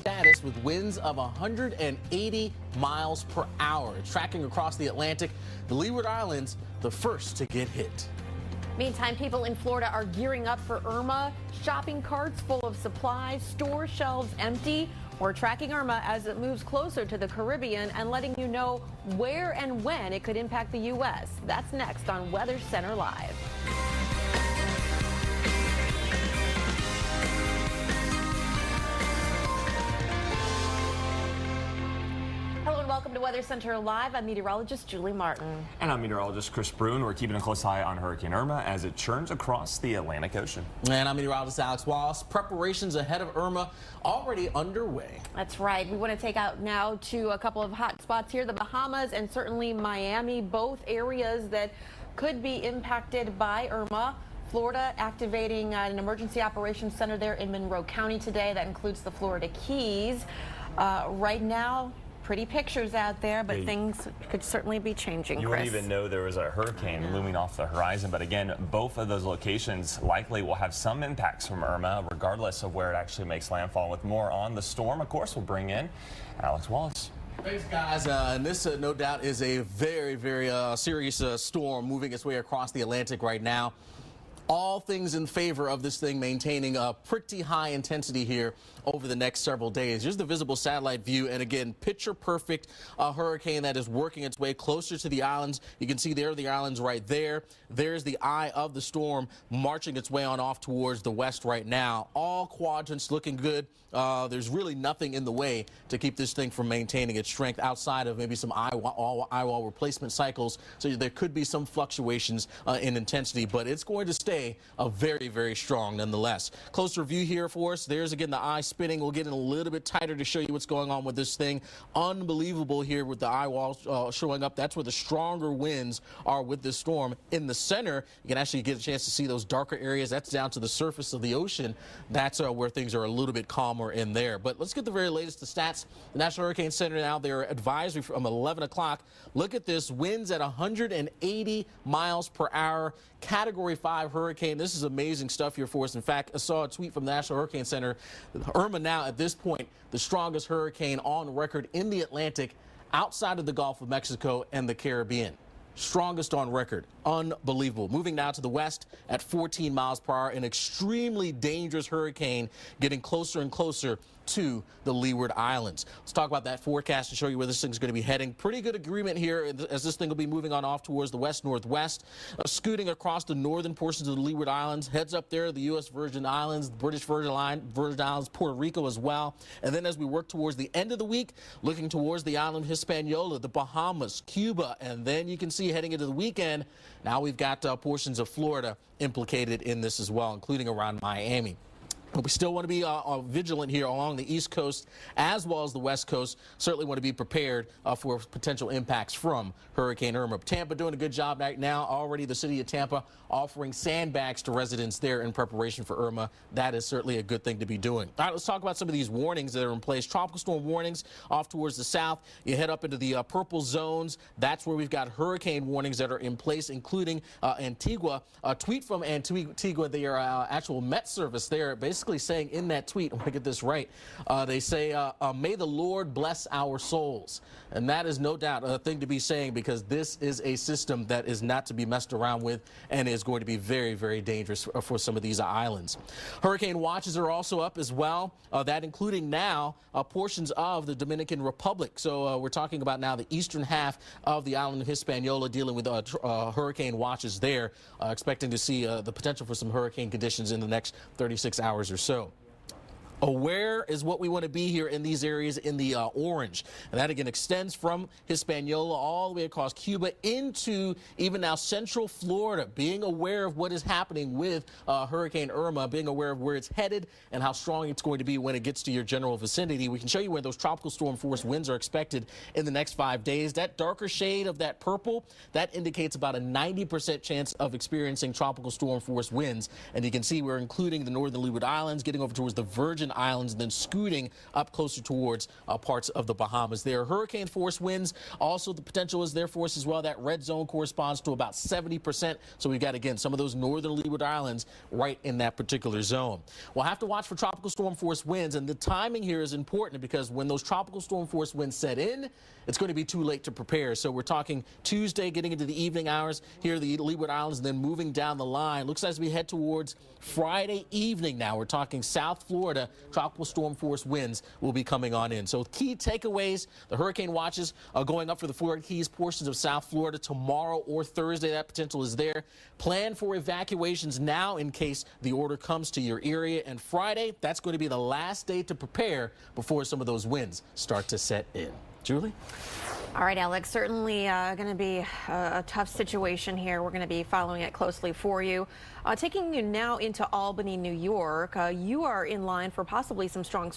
status with winds of 180 miles per hour. It's tracking across the Atlantic. The Leeward Islands, the first to get hit. Meantime, people in Florida are gearing up for Irma. Shopping carts full of supplies, store shelves empty. We're tracking Irma as it moves closer to the Caribbean and letting you know where and when it could impact the U.S. That's next on Weather Center Live. Hello and welcome to Weather Center Live. I'm meteorologist Julie Martin. And I'm meteorologist Chris Brune. We're keeping a close eye on Hurricane Irma as it churns across the Atlantic Ocean. And I'm meteorologist Alex Wallace. Preparations ahead of Irma already underway. That's right. We want to take out now to a couple of hot spots here, the Bahamas and certainly Miami, both areas that could be impacted by Irma. Florida activating an emergency operations center there in Monroe County today. That includes the Florida Keys. Right now, pretty pictures out there, but things could certainly be changing. You wouldn't even know there was a hurricane looming off the horizon. But again, both of those locations likely will have some impacts from Irma, regardless of where it actually makes landfall. With more on the storm, of course, we'll bring in Alex Wallace. Thanks, guys. And this, no doubt, is a very, very serious storm moving its way across the Atlantic right now. All things in favor of this thing maintaining a pretty high intensity here over the next several days. Here's the visible satellite view, and again, picture perfect hurricane that is working its way closer to the islands. You can see there are the islands right there. There's the eye of the storm marching its way on off towards the west right now. All quadrants looking good. There's really nothing in the way to keep this thing from maintaining its strength outside of maybe some eye wall replacement cycles. So there could be some fluctuations in intensity, but it's going to stay very, very strong nonetheless. Closer view here for us. There's again the eye spinning. We'll get in a little bit tighter to show you what's going on with this thing. Unbelievable here with the eye wall showing up. That's where the stronger winds are with this storm. In the center, you can actually get a chance to see those darker areas. That's down to the surface of the ocean. That's where things are a little bit calmer in there. But let's get the very latest the stats. The National Hurricane Center now, their advisory from 11 o'clock. Look at this. Winds at 180 miles per hour. Category 5 hurricane. This is amazing stuff here for us. In fact, I saw a tweet from the National Hurricane Center. Irma now, at this point, the strongest hurricane on record in the Atlantic outside of the Gulf of Mexico and the Caribbean. Strongest on record. Unbelievable. Moving now to the west at 14 miles per hour. An extremely dangerous hurricane getting closer and closer to the Leeward Islands. Let's talk about that forecast and show you where this thing's going to be heading. Pretty good agreement here as this thing will be moving on off towards the west-northwest, scooting across the northern portions of the Leeward Islands, heads up there the U.S. Virgin Islands, the British Virgin Islands, Puerto Rico as well. And then as we work towards the end of the week, looking towards the island of Hispaniola, the Bahamas, Cuba, and then you can see heading into the weekend, now we've got portions of Florida implicated in this as well, including around Miami. But we still want to be vigilant here along the East Coast as well as the West Coast. Certainly want to be prepared for potential impacts from Hurricane Irma. Tampa doing a good job right now. Already the city of Tampa offering sandbags to residents there in preparation for Irma. That is certainly a good thing to be doing. All right, let's talk about some of these warnings that are in place. Tropical storm warnings off towards the south. You head up into the purple zones. That's where we've got hurricane warnings that are in place, including Antigua. A tweet from Antigua, their actual Met service there, basically saying in that tweet, I want to get this right, they say, may the Lord bless our souls. And that is no doubt a thing to be saying, because this is a system that is not to be messed around with and is going to be very, very dangerous for some of these islands. Hurricane watches are also up as well, that including now portions of the Dominican Republic. So we're talking about now the eastern half of the island of Hispaniola dealing with hurricane watches there, expecting to see the potential for some hurricane conditions in the next 36 hours or so. Aware is what we want to be here in these areas in the orange. And that again extends from Hispaniola all the way across Cuba into even now central Florida. Being aware of what is happening with Hurricane Irma, being aware of where it's headed and how strong it's going to be when it gets to your general vicinity. We can show you where those tropical storm force winds are expected in the next 5 days. That darker shade of that purple, that indicates about a 90% chance of experiencing tropical storm force winds. And you can see we're including the northern Leeward Islands, getting over towards the Virgin Caribbean islands, and then scooting up closer towards parts of the Bahamas. There are hurricane force winds. Also, the potential is there for us as well. That red zone corresponds to about 70%. So we've got, again, some of those northern Leeward Islands right in that particular zone. We'll have to watch for tropical storm force winds, and the timing here is important because when those tropical storm force winds set in, it's going to be too late to prepare. So we're talking Tuesday getting into the evening hours here, the Leeward Islands, and then moving down the line. Looks as we head towards Friday evening now. We're talking South Florida. Tropical storm force winds will be coming on in. So key takeaways, the hurricane watches are going up for the Florida Keys, portions of South Florida tomorrow or Thursday. That potential is there. Plan for evacuations now in case the order comes to your area. And Friday, that's going to be the last day to prepare before some of those winds start to set in. Julie? All right, Alex, certainly going to be a tough situation here. We're going to be following it closely for you. Taking you now into Albany, New York, you are in line for possibly some strong